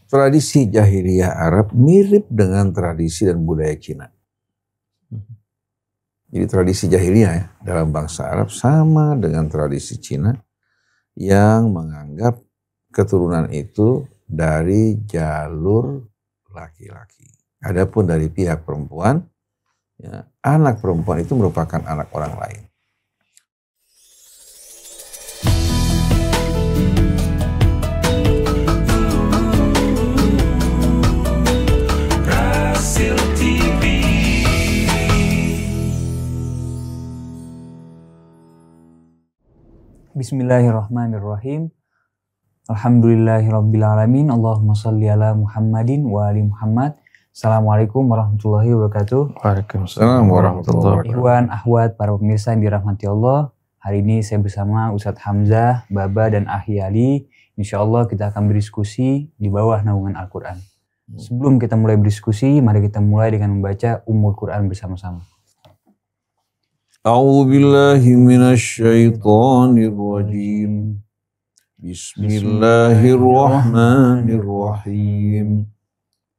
tradisi jahiliyah Arab mirip dengan tradisi dan budaya Cina. Jadi tradisi jahiliyah ya, dalam bangsa Arab sama dengan tradisi Cina yang menganggap keturunan itu dari jalur laki-laki. Adapun dari pihak perempuan, ya, anak perempuan itu merupakan anak orang lain. Bismillahirrahmanirrahim. Alhamdulillahirrabbilalamin. Allahumma salli ala Muhammadin wa ali Muhammad. Assalamualaikum warahmatullahi wabarakatuh. Waalaikumsalam warahmatullahi wabarakatuh. Ikhwan, akhwat, para pemirsa yang dirahmati Allah. Hari ini saya bersama Ustadz Hamzah, Baba, dan Akhi Ali. Insya Allah kita akan berdiskusi di bawah naungan Al-Quran. Sebelum kita mulai berdiskusi, mari kita mulai dengan membaca Ummul Quran bersama-sama. A'udzu billahi minasy syaithanir rajim. Bismillahirrahmanirrahim.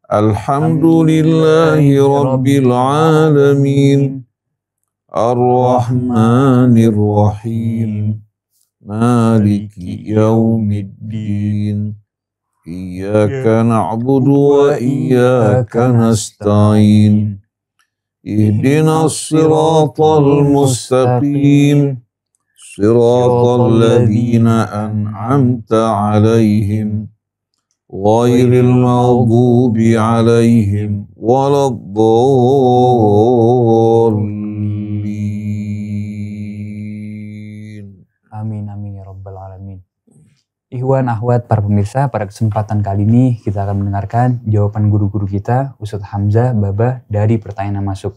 Alhamdulillahi rabbil alamin. Ar-Rahmanir Rahim. Maliki yaumiddin. Iyyaka na'budu wa iyyaka nasta'in. Ihdinas siratal mustaqim. Siratal ladzina an'amta 'alaihim ghairil maghdubi 'alaihim waladdallin. Amin amin ya rabbal alamin. Ikhwan, akhwat, para pemirsa, pada kesempatan kali ini kita akan mendengarkan jawaban guru-guru kita, Ustadz Hamzah, Baba, dari pertanyaan yang masuk.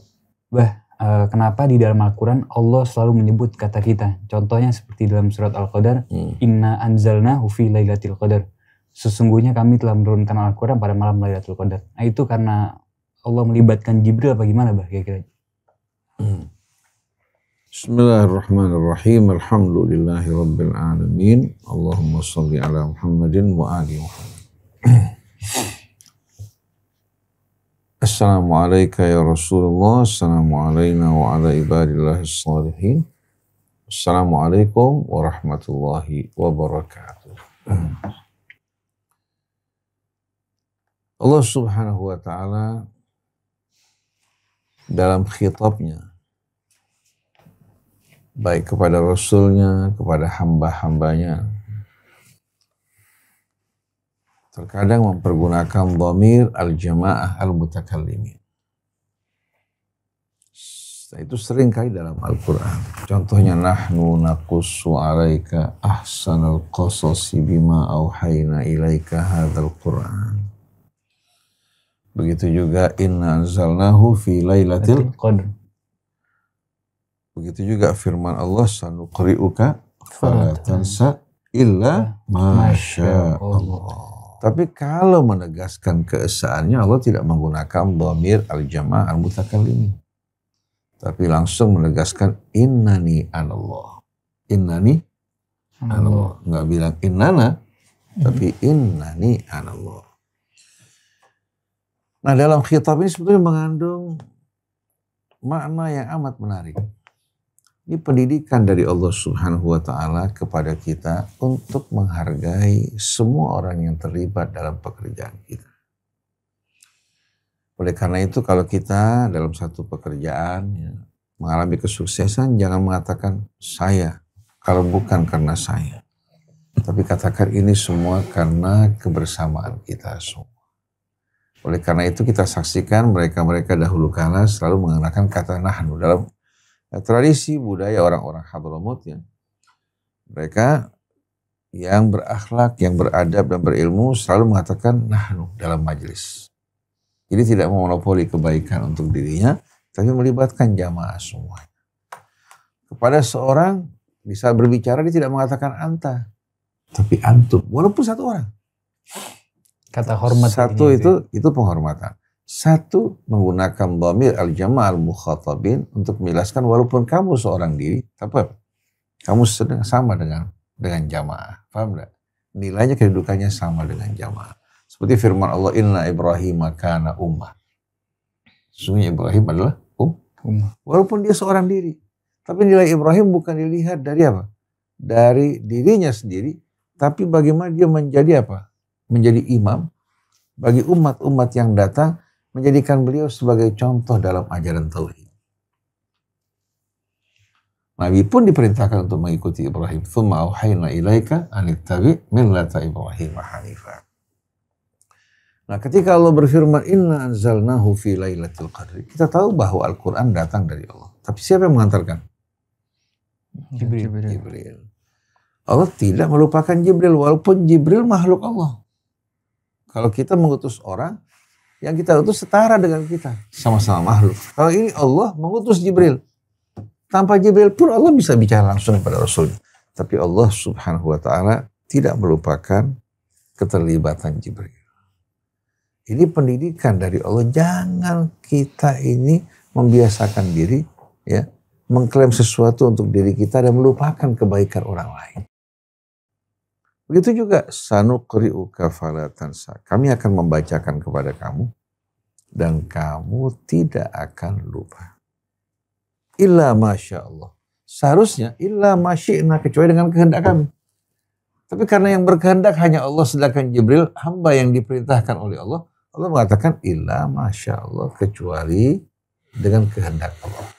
Kenapa di dalam Al-Quran Allah selalu menyebut kata kita? Contohnya seperti dalam surat Al-Qadar, Inna anzalnahu fi lailatul qadar. Sesungguhnya kami telah menurunkan Al-Quran pada malam Lailatul Qadar. Nah, itu karena Allah melibatkan Jibril apa gimana, Bah, kira-kira? Bismillahirrahmanirrahim. Alhamdulillahi rabbil alamin. Allahumma salli ala Muhammadin wa ali Muhammad. Assalamualaikum ya Rasulullah. Assalamualaikum wa ala ibadillahis salihin. Assalamualaikum warahmatullahi wabarakatuh. Allah subhanahu wa ta'ala dalam khitabnya baik kepada Rasulnya, kepada hamba-hambanya, terkadang mempergunakan dhamir al-jamaah al-mutakallimin. Itu sering kali dalam Al-Quran. Contohnya, nahnu naqussu alaika ahsanal qasasi bima auhayna ilaika hadzal Qur'an. Begitu juga inna anzalnahu fi lailatul qadr. Begitu juga firman Allah, sanuqri'uka fala tansa illa masya Allah. Tapi kalau menegaskan keesaannya, Allah tidak menggunakan dhamir al-jama' al-mutakallimin. Tapi langsung menegaskan innani anallah. Innani anallah. Enggak bilang innana, tapi innani anallah. Nah, dalam khitab ini sebetulnya mengandung makna yang amat menarik. Ini pendidikan dari Allah subhanahu wa ta'ala kepada kita untuk menghargai semua orang yang terlibat dalam pekerjaan kita. Oleh karena itu, kalau kita dalam satu pekerjaan mengalami kesuksesan, jangan mengatakan saya, kalau bukan karena saya. Tapi katakan ini semua karena kebersamaan kita semua. Oleh karena itu kita saksikan mereka-mereka dahulu kala selalu menggunakan kata nahnu dalam tradisi budaya orang-orang Hadramut ya. Mereka yang berakhlak, yang beradab dan berilmu selalu mengatakan nahnu dalam majelis. Jadi tidak memonopoli kebaikan untuk dirinya, tapi melibatkan jamaah semua. Kepada seorang bisa berbicara, dia tidak mengatakan anta, tapi antum, walaupun satu orang. Kata hormat. Satu itu penghormatan. Satu menggunakan dhamir al-jama' al-mukhatabin untuk menjelaskan walaupun kamu seorang diri, tapi kamu sama dengan jamaah. Paham enggak? Nilainya kedudukannya sama dengan jamaah. Seperti firman Allah, Inna Ibrahim kana ummah. Sesungguhnya Ibrahim adalah ummah. Walaupun dia seorang diri. Tapi nilai Ibrahim bukan dilihat dari apa? Dari dirinya sendiri. Tapi bagaimana dia menjadi apa? Menjadi imam. Bagi umat-umat yang datang. Menjadikan beliau sebagai contoh dalam ajaran tauhid. Nabi pun diperintahkan untuk mengikuti Ibrahim. Tsumma auhayna ilaika anittabi millata Ibrahim hanifah. Nah, ketika Allah berfirman inna anzalnahu fi lailatul qadri, kita tahu bahwa Al-Qur'an datang dari Allah. Tapi siapa yang mengantarkan? Jibril. Allah tidak melupakan Jibril walaupun Jibril makhluk Allah. Kalau kita mengutus orang, yang kita utus setara dengan kita, sama-sama makhluk. Kalau ini Allah mengutus Jibril. Tanpa Jibril pun Allah bisa bicara langsung kepada Rasul. Tapi Allah subhanahu wa ta'ala tidak melupakan keterlibatan Jibril. Ini pendidikan dari Allah. Jangan kita ini membiasakan diri, ya, mengklaim sesuatu untuk diri kita dan melupakan kebaikan orang lain. Begitu juga sanuqri'uka fala tansa. Kami akan membacakan kepada kamu dan kamu tidak akan lupa. Illa masya Allah. Seharusnya illa masyi'na, kecuali dengan kehendak kami. Tapi karena yang berkehendak hanya Allah, sedangkan Jibril hamba yang diperintahkan oleh Allah, Allah mengatakan illa masya Allah, kecuali dengan kehendak Allah.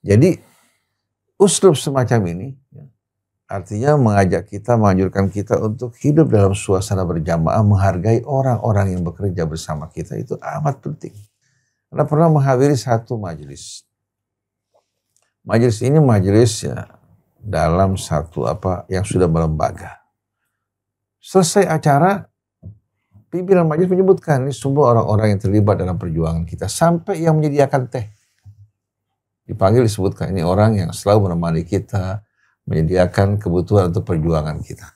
Jadi uslub semacam ini artinya mengajak kita, menganjurkan kita untuk hidup dalam suasana berjamaah, menghargai orang-orang yang bekerja bersama kita, itu amat penting. Anda pernah menghadiri satu majelis. Majelis ini majelis ya dalam satu yang sudah berlembaga. Selesai acara, pimpinan majelis menyebutkan ini semua orang-orang yang terlibat dalam perjuangan kita, sampai yang menyediakan teh. Dipanggil, disebutkan ini orang yang selalu menemani kita, menyediakan kebutuhan untuk perjuangan kita.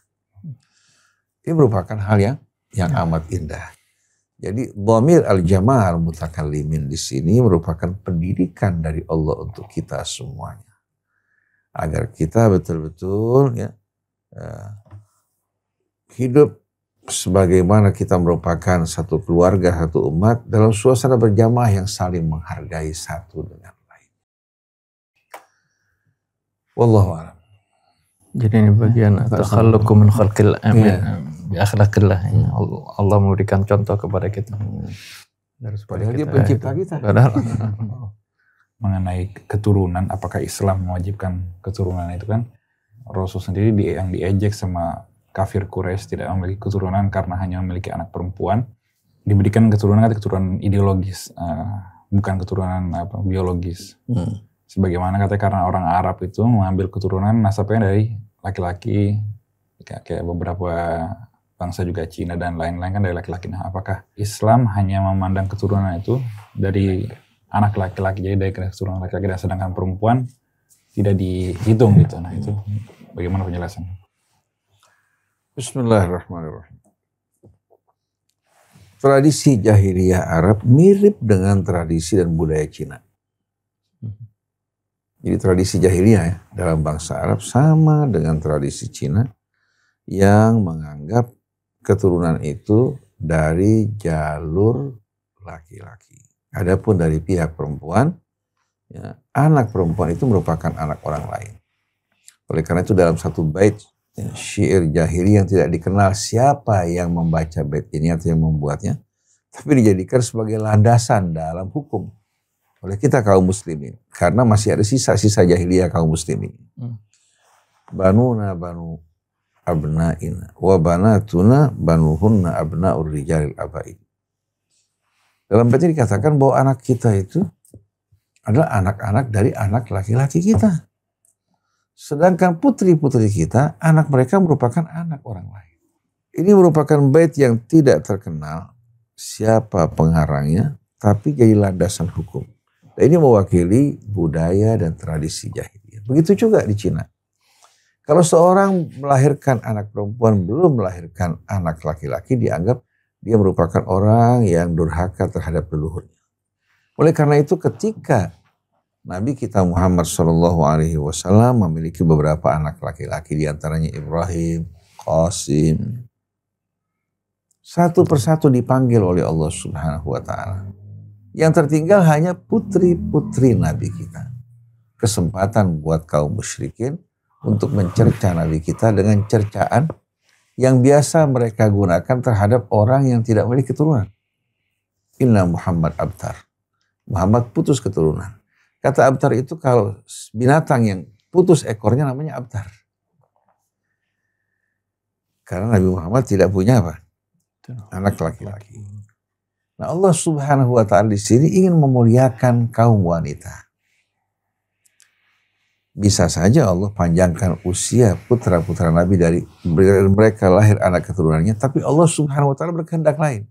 Ini merupakan hal yang amat indah. Jadi dhamir al-jamaah al-mutakallimin di sini merupakan pendidikan dari Allah untuk kita semuanya. Agar kita betul-betul hidup sebagaimana kita merupakan satu keluarga, satu umat dalam suasana berjamaah yang saling menghargai satu dengan lain. Wallahu a'lam. Jadi ini bagian takhalluqu min khalqil amin. Akhlakillah, Allah memberikan contoh kepada kita. Padahal dia pencipta kita. Mengenai keturunan, apakah Islam mewajibkan keturunan itu kan? Rasul sendiri yang diejek sama kafir Quraisy, tidak memiliki keturunan karena hanya memiliki anak perempuan. Diberikan keturunan ideologis, bukan keturunan biologis. Sebagaimana katanya karena orang Arab itu mengambil keturunan nasabnya dari laki-laki, kayak beberapa bangsa juga Cina dan lain-lain kan dari laki-laki. Nah, apakah Islam hanya memandang keturunan itu dari anak laki-laki, jadi dari keturunan laki-laki, dan sedangkan perempuan tidak dihitung gitu. Nah, itu bagaimana penjelasan? Bismillahirrahmanirrahim. Tradisi jahiliyah Arab mirip dengan tradisi dan budaya Cina. Jadi tradisi jahiliyah dalam bangsa Arab sama dengan tradisi Cina yang menganggap keturunan itu dari jalur laki-laki. Adapun dari pihak perempuan, anak perempuan itu merupakan anak orang lain. Oleh karena itu dalam satu bait syair jahili yang tidak dikenal siapa yang membaca bait ini atau yang membuatnya, tapi dijadikan sebagai landasan dalam hukum oleh kita kaum muslimin. Karena masih ada sisa-sisa jahiliyah kaum muslimin. Banuna banu abna'ina wa banatuna banuhunna abna'ur rijalil abaid. Dalam bait ini dikatakan bahwa anak kita itu adalah anak-anak dari anak laki-laki kita. Sedangkan putri-putri kita, anak mereka merupakan anak orang lain. Ini merupakan bait yang tidak terkenal siapa pengarangnya, tapi jadi landasan hukum. Dan ini mewakili budaya dan tradisi jahiliyah. Begitu juga di Cina. Kalau seorang melahirkan anak perempuan belum melahirkan anak laki-laki, dianggap dia merupakan orang yang durhaka terhadap leluhurnya. Oleh karena itu ketika Nabi kita Muhammad SAW memiliki beberapa anak laki-laki, diantaranya Ibrahim, Qasim, Satu persatu dipanggil oleh Allah Subhanahu wa Ta'ala. Yang tertinggal hanya putri-putri Nabi kita. Kesempatan buat kaum musyrikin untuk mencerca Nabi kita dengan cercaan yang biasa mereka gunakan terhadap orang yang tidak memiliki keturunan. Inna Muhammad abtar. Muhammad putus keturunan. Kata abtar itu kalau binatang yang putus ekornya namanya abtar. Karena Nabi Muhammad tidak punya apa? Anak laki-laki. Nah, Allah Subhanahu wa Ta'ala di sini ingin memuliakan kaum wanita. Bisa saja Allah panjangkan usia putra-putra Nabi dari mereka lahir anak keturunannya, tapi Allah Subhanahu wa Ta'ala berkehendak lain.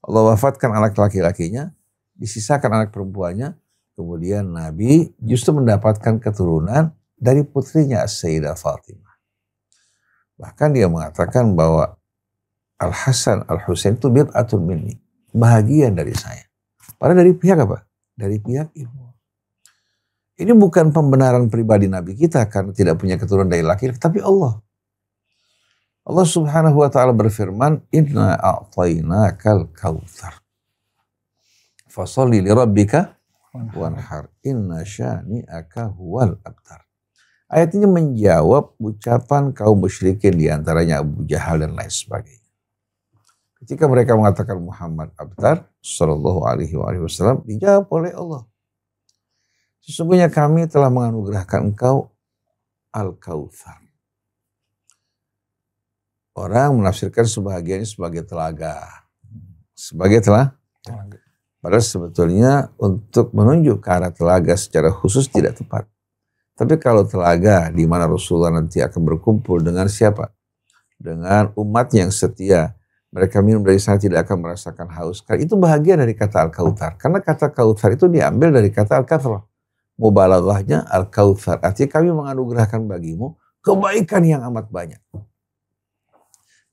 Allah wafatkan anak laki-lakinya, disisakan anak perempuannya, kemudian Nabi justru mendapatkan keturunan dari putrinya Sayyidah Fatimah. Bahkan dia mengatakan bahwa Al-Hasan, Al-Husain itu bid'atun minni. Bahagian dari saya. Padahal dari pihak apa? Dari pihak ibu. Ini bukan pembenaran pribadi Nabi kita karena tidak punya keturunan dari laki-laki, tapi Allah. Allah Subhanahu wa Ta'ala berfirman, "Inna a'tainakal kautsar. Fasholli li rabbika wanhar. Inna syani'aka huwal abtar." Ayat ini menjawab ucapan kaum musyrikin di antaranya Abu Jahal dan lain sebagainya. Ketika mereka mengatakan Muhammad abtar sallallahu alaihi wasallam, dijawab oleh Allah. Sesungguhnya kami telah menganugerahkan engkau Al-Kautsar. Orang menafsirkan sebagiannya sebagai telaga. Sebagai telaga. Padahal sebetulnya untuk menunjuk ke arah telaga secara khusus tidak tepat. Tapi kalau telaga di mana Rasulullah nanti akan berkumpul dengan siapa? Dengan umat yang setia. Mereka minum dari sana tidak akan merasakan haus. Itu bahagian dari kata Al-Kautsar. Karena kata Kautsar itu diambil dari kata Al-Kathrah. Mubalaghahnya Al-Kautsar. Artinya kami menganugerahkan bagimu kebaikan yang amat banyak.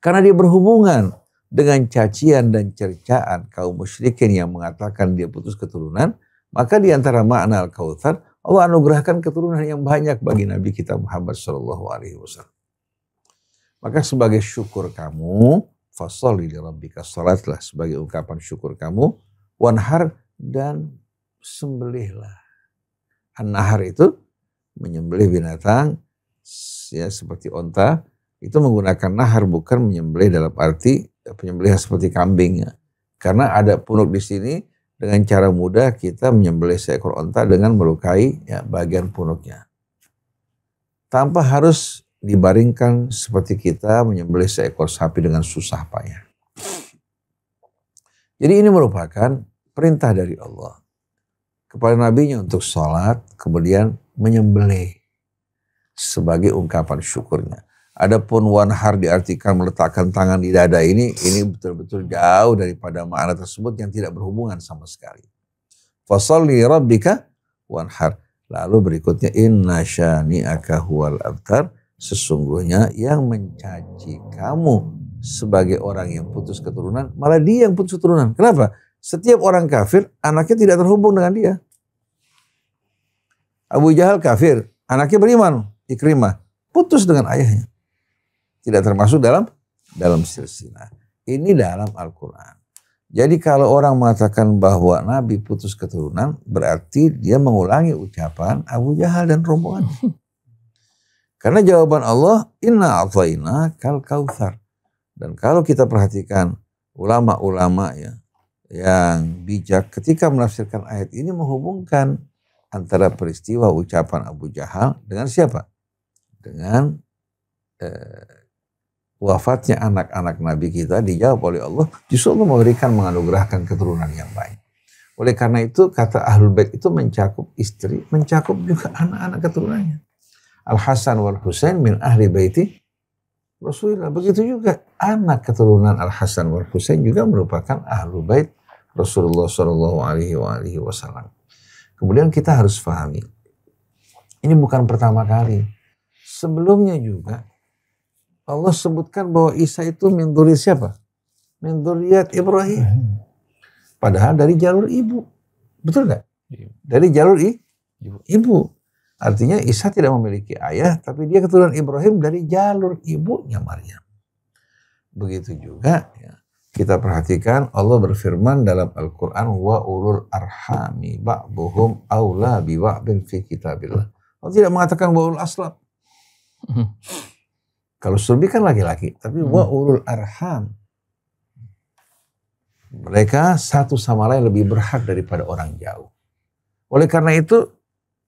Karena dia berhubungan dengan cacian dan cercaan kaum musyrikin yang mengatakan dia putus keturunan. Maka di antara makna Al-Kautsar, Allah anugerahkan keturunan yang banyak bagi Nabi kita Muhammad SAW. Maka sebagai syukur kamu, fasholli li rabbika, salatlah sebagai ungkapan syukur kamu, wanhar, dan sembelihlah. An-nahar itu menyembelih binatang ya seperti onta, itu menggunakan nahar bukan menyembelih dalam arti penyembelihan seperti kambing ya. Karena ada punuk di sini, dengan cara mudah kita menyembelih seekor onta dengan melukai ya bagian punuknya. Tanpa harus dibaringkan seperti kita menyembelih seekor sapi dengan susah payah. Jadi ini merupakan perintah dari Allah kepada nabinya untuk sholat, kemudian menyembelih sebagai ungkapan syukurnya. Adapun wanhar diartikan meletakkan tangan di dada ini betul-betul jauh daripada makna tersebut yang tidak berhubungan sama sekali. Fasholli rabbika wanhar. Lalu berikutnya inna syani'aka huwal abtar. Sesungguhnya yang mencaci kamu sebagai orang yang putus keturunan, malah dia yang putus keturunan. Kenapa? Setiap orang kafir, anaknya tidak terhubung dengan dia. Abu Jahal kafir, anaknya beriman, Ikrimah, putus dengan ayahnya. Tidak termasuk dalam silsilah. Ini dalam Al-Quran. Jadi kalau orang mengatakan bahwa Nabi putus keturunan, berarti dia mengulangi ucapan Abu Jahal dan rombongannya. Karena jawaban Allah, inna a'tainakal kautsar. Dan kalau kita perhatikan ulama-ulama ya yang bijak ketika menafsirkan ayat ini menghubungkan antara peristiwa ucapan Abu Jahal dengan siapa? Dengan wafatnya anak-anak Nabi kita, dijawab oleh Allah, justru Allah memberikan menganugerahkan keturunan yang baik. Oleh karena itu kata Ahlul Bait itu mencakup istri, mencakup juga anak-anak keturunannya. Al-Hasan wal Husain min ahli baiti Rasulullah. Begitu juga anak keturunan Al-Hasan wal Husain juga merupakan ahlu bait Rasulullah sallallahu alaihi wasallam. Kemudian kita harus pahami, ini bukan pertama kali. Sebelumnya juga Allah sebutkan bahwa Isa itu min dzurriyyah siapa? Min dzurriyyat Ibrahim. Padahal dari jalur ibu. Betul nggak? Dari jalur ibu. Artinya Isa tidak memiliki ayah, tapi dia keturunan Ibrahim dari jalur ibunya Maryam. Begitu juga ya, kita perhatikan Allah berfirman dalam Al-Quran, wa ulul arhami ba'duhum awla bi ba'din fi kitabillah. Allah tidak mengatakan wa ulul aslab. Kalau sulbi kan laki-laki, tapi wa ulul arham. Mereka satu sama lain lebih berhak daripada orang jauh. Oleh karena itu,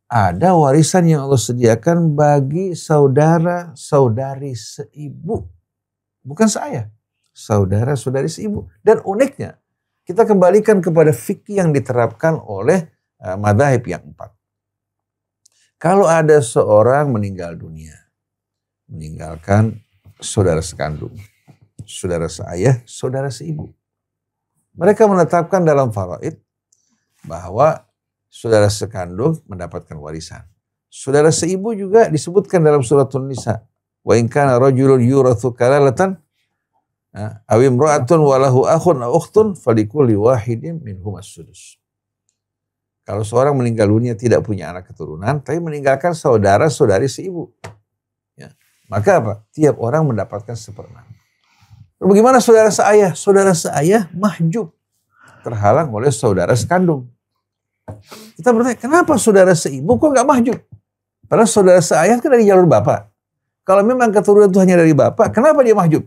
ada warisan yang Allah sediakan bagi saudara-saudari seibu. Bukan saya. Saudara-saudari seibu. Dan uniknya, kita kembalikan kepada fikih yang diterapkan oleh madzhab yang 4. Kalau ada seorang meninggal dunia, meninggalkan saudara sekandung, saudara seayah, saudara seibu. Mereka menetapkan dalam faraid bahwa saudara sekandung mendapatkan warisan. Saudara seibu juga disebutkan dalam suratul Nisa. Wa in kana rajulun yurathu kalalatan aw imra'atun wa lahu akhun aw ukhtun falikulli wahidin minhum as-sudus. Kalau seorang meninggal dunia tidak punya anak keturunan, tapi meninggalkan saudara-saudari seibu, ya, maka apa? Tiap orang mendapatkan 1/6. Bagaimana saudara seayah? Saudara seayah mahjub, terhalang oleh saudara sekandung. Kita bertanya, kenapa saudara seibu kok nggak mahjub? Padahal saudara seayah kan dari jalur bapak. Kalau memang keturunan itu hanya dari bapak, kenapa dia mahjub?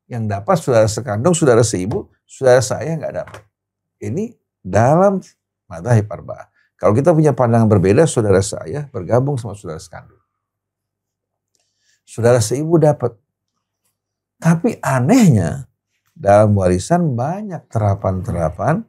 Yang dapat saudara sekandung, saudara seibu, saudara seayah nggak dapat. Ini dalam madzhab arba'ah. Kalau kita punya pandangan berbeda, saudara seayah bergabung sama saudara sekandung. Saudara seibu dapat. Tapi anehnya, dalam warisan banyak terapan-terapan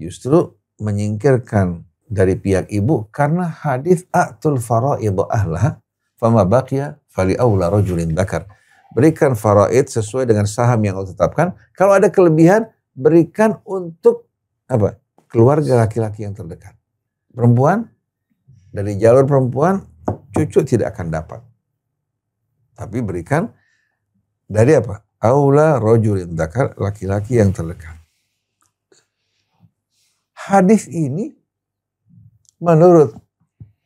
justru menyingkirkan dari pihak ibu karena hadis a'tul fara'idhu ahlaha fama baqiya fali aula rajulin dzakar. Berikan faraid sesuai dengan saham yang Allah tetapkan. Kalau ada kelebihan, berikan untuk apa? Keluarga laki-laki yang terdekat. Perempuan, dari jalur perempuan, cucu tidak akan dapat. Tapi berikan dari apa? Aula rajulin dzakar, laki-laki yang terdekat. Hadis ini menurut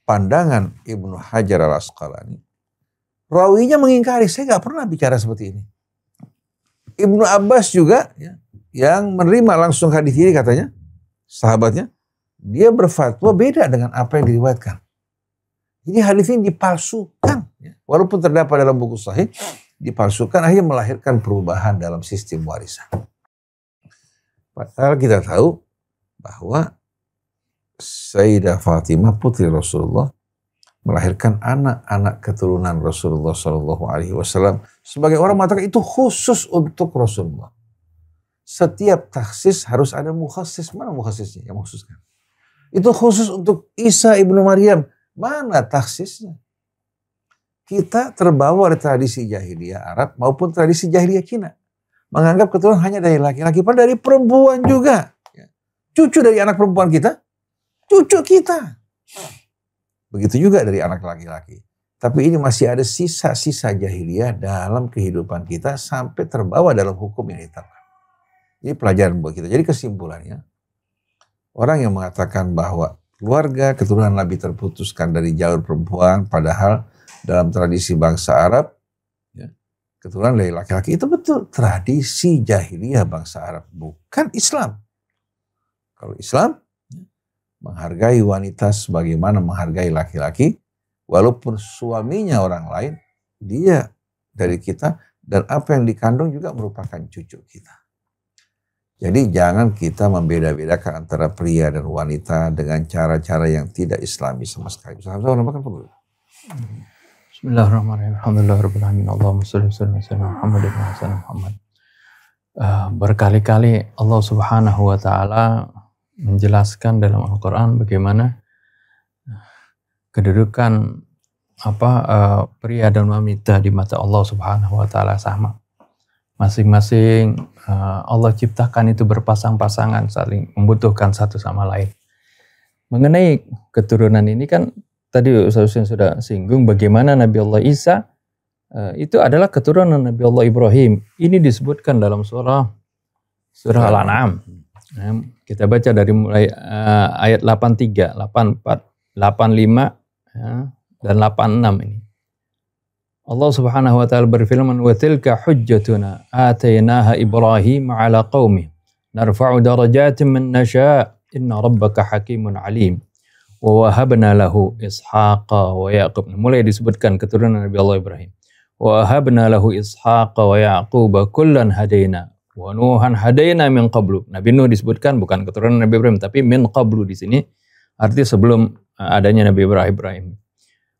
pandangan Ibnu Hajar al-Asqalani, rawinya mengingkari, saya nggak pernah bicara seperti ini. Ibnu Abbas juga ya, yang menerima langsung hadis ini katanya, sahabatnya, dia berfatwa beda dengan apa yang diriwayatkan. Jadi hadis ini dipalsukan, ya. Walaupun terdapat dalam buku sahih, dipalsukan akhirnya melahirkan perubahan dalam sistem warisan. Padahal kita tahu bahwa Sayyidah Fatimah putri Rasulullah melahirkan anak-anak keturunan Rasulullah SAW. Sebagai orang mengatakan itu khusus untuk Rasulullah. Setiap taksis harus ada mukhassis. Mana mukhasisnya yang mengkhususkan? Itu khusus untuk Isa ibnu Maryam. Mana taksisnya? Kita terbawa dari tradisi jahiliyah Arab maupun tradisi jahiliyah Cina. Menganggap keturunan hanya dari laki-laki, padahal dari perempuan juga. Cucu dari anak perempuan kita, cucu kita. Begitu juga dari anak laki-laki. Tapi ini masih ada sisa-sisa jahiliyah dalam kehidupan kita sampai terbawa dalam hukum yang ditetapkan. Ini pelajaran buat kita. Jadi kesimpulannya, orang yang mengatakan bahwa keluarga keturunan Nabi terputuskan dari jalur perempuan, padahal dalam tradisi bangsa Arab, ya, keturunan dari laki-laki itu betul. Tradisi jahiliyah bangsa Arab, bukan Islam. Kalau Islam, menghargai wanita sebagaimana menghargai laki-laki, walaupun suaminya orang lain, dia dari kita, dan apa yang dikandung juga merupakan cucu kita. Jadi jangan kita membeda-bedakan antara pria dan wanita dengan cara-cara yang tidak islami sama sekali. Bismillahirrahmanirrahim. Alhamdulillahirrahmanirrahim. Allahumma sholli wa sallim ala Muhammadin wa ala Muhammad. Berkali-kali Allah Subhanahu wa taala menjelaskan dalam Al-Quran bagaimana kedudukan pria dan wanita di mata Allah Subhanahu wa taala sama. Masing-masing Allah ciptakan itu berpasang-pasangan, saling membutuhkan satu sama lain. Mengenai keturunan ini kan tadi Ustaz Husain sudah singgung bagaimana Nabi Allah Isa itu adalah keturunan Nabi Allah Ibrahim. Ini disebutkan dalam surah Al-An'am. Nah, kita baca dari mulai ayat 83, 84, 85 ya, dan 86 ini. Allah Subhanahu wa taala berfirman, "Wa tilka hujjatuna atainaha Ibrahim 'ala qaumi narfa'u darajatin man nasha' inna rabbaka hakimun 'alim wa wahabna lahu Ishaqa wa Yaqub." Mulai disebutkan keturunan Nabi Allah Ibrahim. Wa wahabna lahu Ishaqa wa Yaquba kullan hadaina wa Nuhan hadaina min qablu. Nabi Nuh disebutkan bukan keturunan Nabi Ibrahim tapi min qablu di sini arti sebelum adanya Nabi Ibrahim.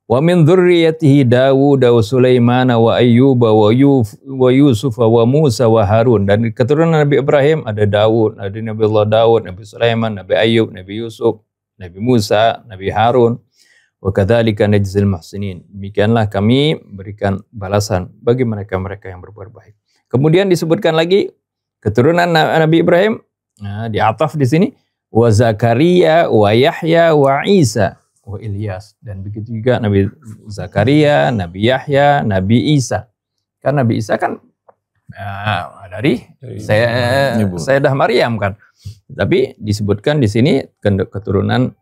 Wa min dzurriyyatihi Dawud wa Sulaiman wa Ayyub wa Yusuf wa Musa wa Harun. Dan keturunan Nabi Ibrahim ada Dawud, ada Nabi Allah Dawud, Nabi Sulaiman, Nabi Ayyub, Nabi Yusuf, Nabi Musa, Nabi Harun. Wa kadzalika najzil muhsinin. Demikianlah kami berikan balasan bagi mereka-mereka yang berbuat baik. Kemudian disebutkan lagi keturunan Nabi Ibrahim, di ataf di sini, wa Zakaria wa Yahya wa Isa wa Ilyas. Dan begitu juga Nabi Zakaria, Nabi Yahya, Nabi Isa. Kan Nabi Isa kan dari Sayyidah Maryam kan. Tapi disebutkan di sini keturunan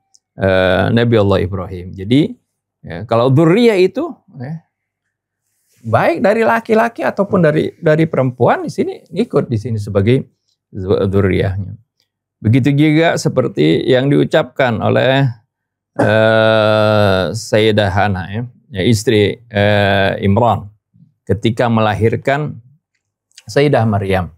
Nabi Allah Ibrahim. Jadi kalau dzurriyyah itu baik dari laki-laki ataupun dari perempuan di sini ikut di sini sebagai dzurriyyahnya. Begitu juga seperti yang diucapkan oleh Sayyidah Hana, istri Imran ketika melahirkan Sayyidah Maryam.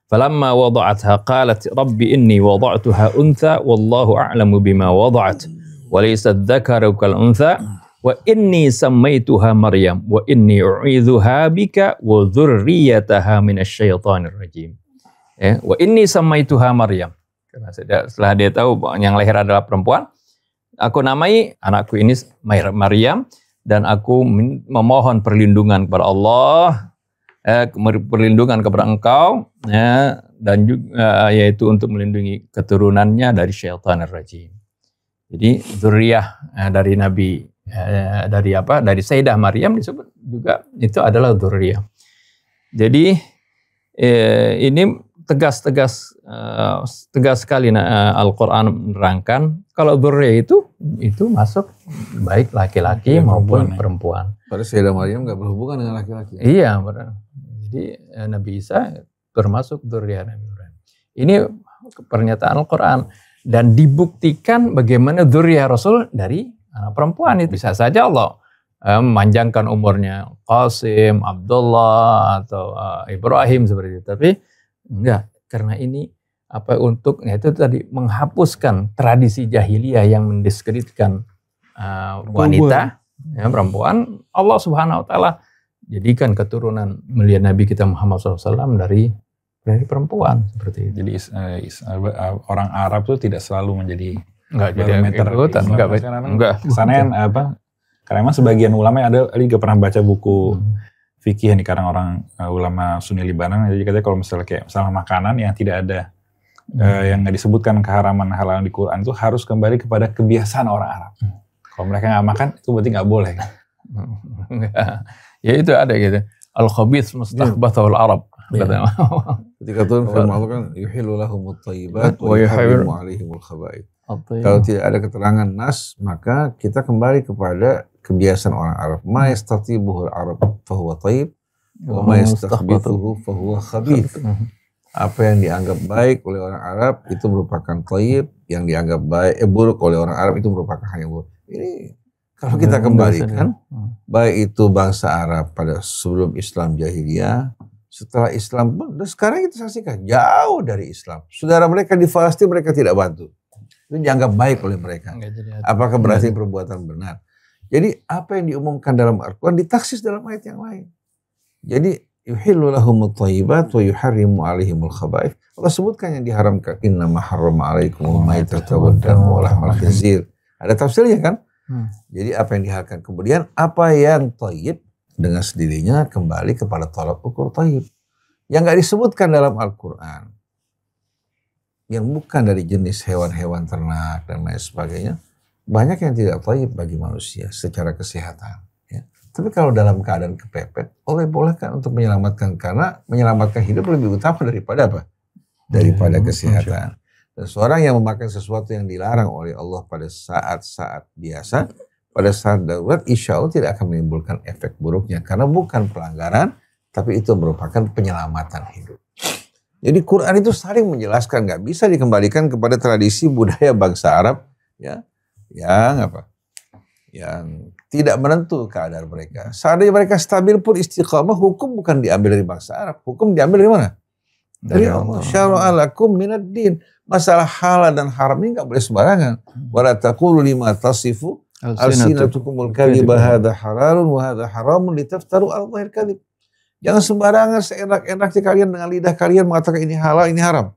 Falamma wada'atha qalat rabbi inni wada'tuha untha wallahu a'lamu bima wada'at wa laysa adh-dhakaru kal untha wa inni sammaituha Maryam wa inni u'idzuha bika wa dzurriyyataha minasy syaithanir rajim. Wa inni sammaituha Maryam. Karena setelah dia tahu bahwa yang lahir adalah perempuan, aku namai anakku ini Maryam dan aku memohon perlindungan kepada Allah, perlindungan kepada engkau, dan juga yaitu untuk melindungi keturunannya dari syaitanir rajim. Jadi dzurriyyah dari Nabi dari Sayyidah Maryam disebut juga itu adalah dzurriyyah. Jadi ini tegas sekali Al-Quran menerangkan kalau dzurriyyah itu masuk baik laki-laki maupun perempuan. Pada Sayyidah Maryam nggak berhubungan dengan laki-laki. Iya, benar. Jadi Nabi Isa termasuk dzurriyyah Nabi Ibrahim. Ini pernyataan Al-Quran dan dibuktikan bagaimana dzurriyyah Rasul dari anak perempuan itu. Bisa saja Allah memanjangkan umurnya Qasim, Abdullah atau Ibrahim seperti itu, tapi enggak, karena ini itu tadi menghapuskan tradisi jahiliyah yang mendiskreditkan wanita, perempuan. Allah Subhanahu wa taala jadikan keturunan melihat Nabi kita Muhammad SAW dari perempuan seperti itu. Jadi orang Arab itu tidak selalu menjadi ikutan, enggak. Kesannya karena memang sebagian ulama ada juga pernah baca buku fikih yang dikarang orang ulama Sunni Libanon, jadi katanya kalau misalnya makanan yang tidak ada yang nggak disebutkan keharaman halal di Quran itu harus kembali kepada kebiasaan orang Arab. Kalau mereka nggak makan itu berarti nggak boleh. Ya itu ada gitu. Al-khabith mustaqbathul Arab. Ketika Tuhan firman Allah kan yuhillu lahumut thayyibat wa yuharrimu alaihimul khaba'ith. Kalau tidak ada keterangan nas, maka kita kembali kepada kebiasaan orang Arab. Ma yastatibuhul Arab fahuwa thayyib wa ma yastakhbithuhu fahuwa khabith. Apa yang dianggap baik oleh orang Arab itu merupakan thayyib, yang dianggap buruk oleh orang Arab itu merupakan hal yang buruk. Ini kalau kita kembalikan, baik itu bangsa Arab pada sebelum Islam jahiliyah, setelah Islam pun, dan sekarang kita saksikan jauh dari Islam. Saudara mereka di Palestina mereka tidak bantu. Itu dianggap baik oleh mereka. Apakah berarti perbuatan benar? Jadi apa yang diumumkan dalam Al-Quran ditaksis dalam ayat yang lain. Jadi yuhillu lahumut thayyibat wa yuharrimu alaihimul khaba'ith. Allah sebutkan yang diharamkan, innama harrama alaikumul maitata wad damu wa lahmal khinzir. Ada tafsirnya kan? Jadi apa yang diharamkan, kemudian apa yang thayyib dengan sendirinya kembali kepada tolak ukur thayyib. Yang nggak disebutkan dalam Al-Quran, yang bukan dari jenis hewan-hewan ternak dan lain sebagainya, banyak yang tidak thayyib bagi manusia secara kesehatan. Ya. Tapi kalau dalam keadaan kepepet, Allah bolehkan untuk menyelamatkan, karena menyelamatkan hidup lebih utama daripada apa? Daripada kesehatan. Dan seorang yang memakan sesuatu yang dilarang oleh Allah pada saat-saat biasa, pada saat darurat insya Allah tidak akan menimbulkan efek buruknya. Karena bukan pelanggaran, tapi itu merupakan penyelamatan hidup. Jadi Quran itu saling menjelaskan, nggak bisa dikembalikan kepada tradisi budaya bangsa Arab ya, yang tidak menentu keadaan mereka. Seandainya mereka stabil pun istiqamah, hukum bukan diambil dari bangsa Arab, hukum diambil dari mana? Dari Allah. Syara'a lakum minad din. Masalah halal dan haram ini nggak boleh sembarangan. Wala taqulu lima tasifu alsinatukumul kadhiba hadza halalun wa hadza haramun litaftaru 'ala Allahil kadhib. Jangan sembarangan seenak-enaknya kalian dengan lidah kalian mengatakan ini halal, ini haram.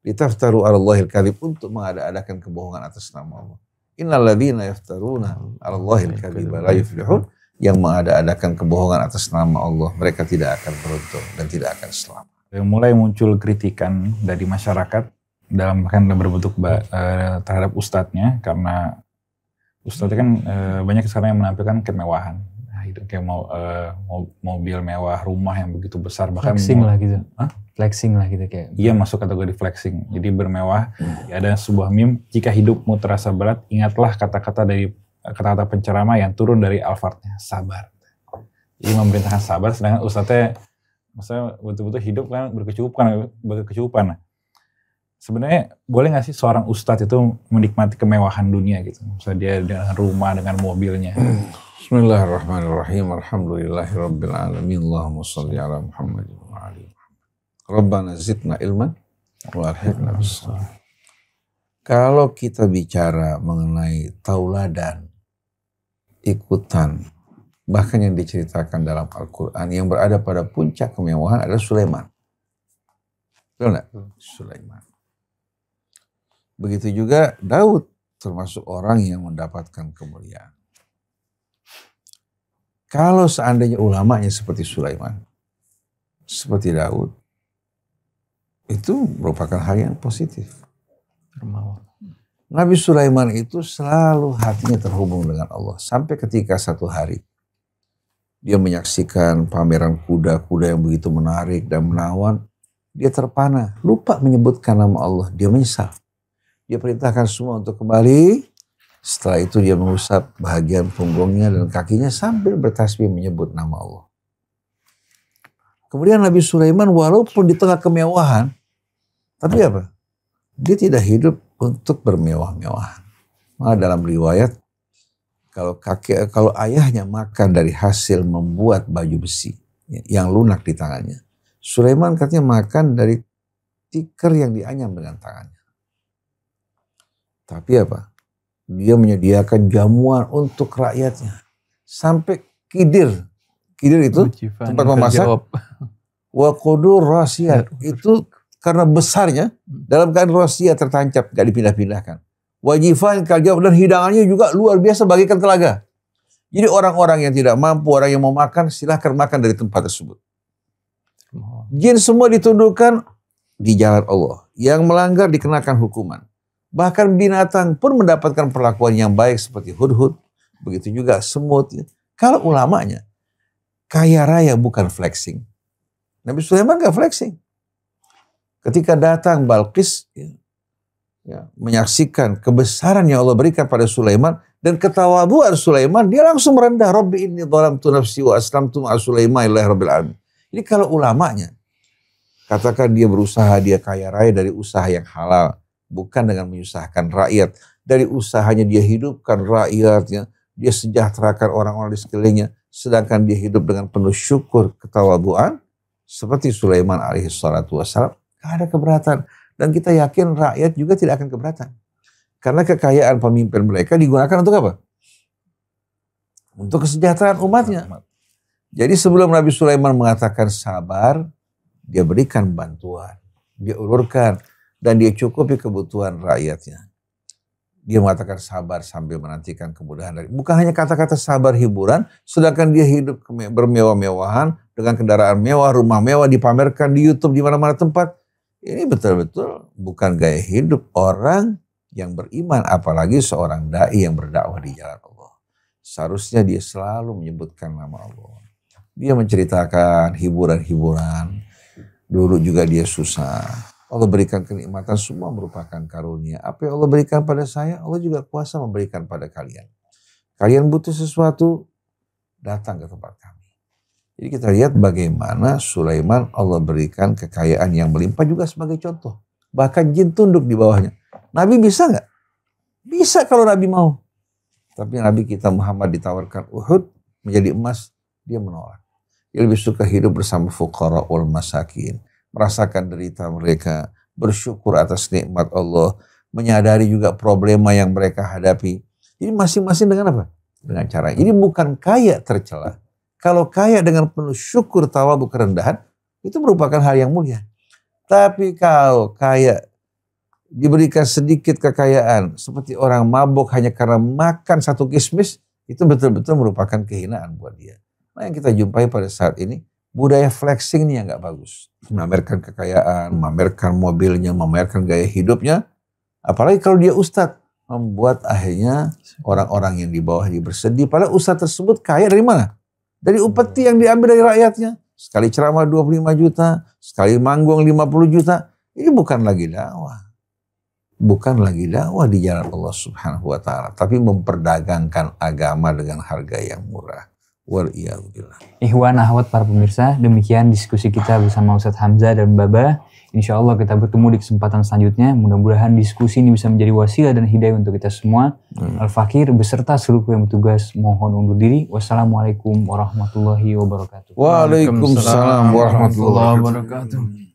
Litaftaru 'ala Allahil kadhib, untuk mengada-adakan kebohongan atas nama Allah. Innal ladzina yaftaruna 'ala Allahil kadhiba la yuflihun. Yang mengada-adakan kebohongan atas nama Allah, mereka tidak akan beruntung dan tidak akan selamat. Mulai muncul kritikan dari masyarakat dalam berbentuk terhadap ustadznya, karena ustadznya kan banyak sekarang yang menampilkan kemewahan. Itu kayak mobil mewah, rumah yang begitu besar, bahkan flexing lah gitu. Flexing lah gitu kayak. Iya, masuk kategori flexing. Jadi bermewah. Ya, ada sebuah meme, jika hidupmu terasa berat, ingatlah kata-kata penceramah yang turun dari Al-Fatihah, sabar. Jadi memerintahkan sabar, sedangkan ustadznya betul-betul hidup kan berkecukupan. Sebenarnya boleh nggak sih seorang ustadz itu menikmati kemewahan dunia gitu? Misalnya dia dengan rumah, dengan mobilnya. Bismillahirrahmanirrahim. Alhamdulillahirabbil alamin. Allahumma shalli ala Muhammadin wa ali Muhammad. Rabbana zidna ilman wa alhiqna bis shalihin. Kalau kita bicara mengenai tauladan, ikutan, bahkan yang diceritakan dalam Al-Quran yang berada pada puncak kemewahan adalah Sulaiman. Betul nggak? Sulaiman. Begitu juga Daud, termasuk orang yang mendapatkan kemuliaan. Kalau seandainya ulamanya seperti Sulaiman, seperti Daud, itu merupakan hal yang positif. Nabi Sulaiman itu selalu hatinya terhubung dengan Allah. Sampai ketika satu hari, dia menyaksikan pameran kuda-kuda yang begitu menarik dan menawan. Dia terpana, lupa menyebutkan nama Allah. Dia menyesal. Dia perintahkan semua untuk kembali. Setelah itu dia mengusap bahagian punggungnya dan kakinya sambil bertasbih menyebut nama Allah. Kemudian Nabi Sulaiman walaupun di tengah kemewahan, tapi apa? Dia tidak hidup untuk bermewah-mewahan. Malah dalam riwayat, kalau ayahnya makan dari hasil membuat baju besi yang lunak di tangannya, Sulaiman katanya makan dari tikar yang dianyam dengan tangannya. Tapi apa? Dia menyediakan jamuan untuk rakyatnya. Sampai kidir. Kidir itu tempat memasak. Wa qudur rasiyat. Itu karena besarnya, dalam keadaan rahasia tertancap, gak dipindah-pindahkan. Wajifan kajab, dan hidangannya juga luar biasa bagaikan telaga. Jadi orang-orang yang tidak mampu, orang yang mau makan, silahkan makan dari tempat tersebut. Jin semua ditundukkan di jalan Allah. Yang melanggar dikenakan hukuman. Bahkan binatang pun mendapatkan perlakuan yang baik seperti hudhud. Begitu juga semut. Kalau ulamanya, kaya raya bukan flexing. Nabi Sulaiman gak flexing. Ketika datang Balqis, menyaksikan kebesaran yang Allah berikan pada Sulaiman dan ketawaduan Sulaiman, dia langsung merendah. Rabbi inni dhalamtu nafsi wa aslamtu ma'a Sulaiman lillahi rabbil alamin. Ini kalau ulamanya, katakan dia berusaha, dia kaya raya dari usaha yang halal, bukan dengan menyusahkan rakyat. Dari usahanya dia hidupkan rakyatnya, dia sejahterakan orang-orang di sekelilingnya, sedangkan dia hidup dengan penuh syukur, ketawaduan, seperti Sulaiman alaihi salatu wassalam. Gak ada keberatan. Dan kita yakin rakyat juga tidak akan keberatan. Karena kekayaan pemimpin mereka digunakan untuk apa? Untuk kesejahteraan umatnya. Jadi sebelum Nabi Sulaiman mengatakan sabar, dia berikan bantuan. Dia ulurkan dan dia cukupi kebutuhan rakyatnya. Dia mengatakan sabar sambil menantikan kemudahan dari. Bukan hanya kata-kata sabar hiburan, sedangkan dia hidup bermewah-mewahan, dengan kendaraan mewah, rumah mewah, dipamerkan di YouTube di mana-mana tempat. Ini betul-betul bukan gaya hidup orang yang beriman, apalagi seorang dai yang berdakwah di jalan Allah. Seharusnya dia selalu menyebutkan nama Allah. Dia menceritakan hiburan-hiburan. Dulu juga dia susah. Allah berikan kenikmatan, semua merupakan karunia. Apa yang Allah berikan pada saya, Allah juga kuasa memberikan pada kalian. Kalian butuh sesuatu, datang ke tempat kami. Jadi kita lihat bagaimana Sulaiman Allah berikan kekayaan yang melimpah juga sebagai contoh. Bahkan jin tunduk di bawahnya. Nabi bisa nggak? Bisa kalau Nabi mau. Tapi Nabi kita Muhammad ditawarkan Uhud menjadi emas, dia menolak. Dia lebih suka hidup bersama fuqara wal masakin. Merasakan derita mereka, bersyukur atas nikmat Allah, menyadari juga problema yang mereka hadapi. Jadi masing-masing dengan apa? Dengan cara. Ini bukan kaya tercela. Kalau kaya dengan penuh syukur, tawadhu, kerendahan, itu merupakan hal yang mulia. Tapi kalau kaya diberikan sedikit kekayaan, seperti orang mabuk hanya karena makan satu kismis, itu betul-betul merupakan kehinaan buat dia. Nah yang kita jumpai pada saat ini, budaya flexing ini yang gak bagus. Memamerkan kekayaan, memamerkan mobilnya, memamerkan gaya hidupnya. Apalagi kalau dia ustadz, membuat akhirnya orang-orang yang di bawah dia bersedih. Padahal ustadz tersebut kaya dari mana? Dari upeti yang diambil dari rakyatnya. Sekali ceramah 25 juta, sekali manggung 50 juta. Ini bukan lagi dakwah. Bukan lagi dakwah di jalan Allah Subhanahu wa taala, tapi memperdagangkan agama dengan harga yang murah. Waliyahudillah. Ikhwan akhwat para pemirsa, demikian diskusi kita bersama Ustadz Hamzah dan Baba. Insya Allah kita bertemu di kesempatan selanjutnya. Mudah-mudahan diskusi ini bisa menjadi wasilah dan hidayah untuk kita semua. Al-Fakir beserta seluruh yang bertugas mohon undur diri. Wassalamualaikum warahmatullahi wabarakatuh. Waalaikumsalam warahmatullahi wabarakatuh.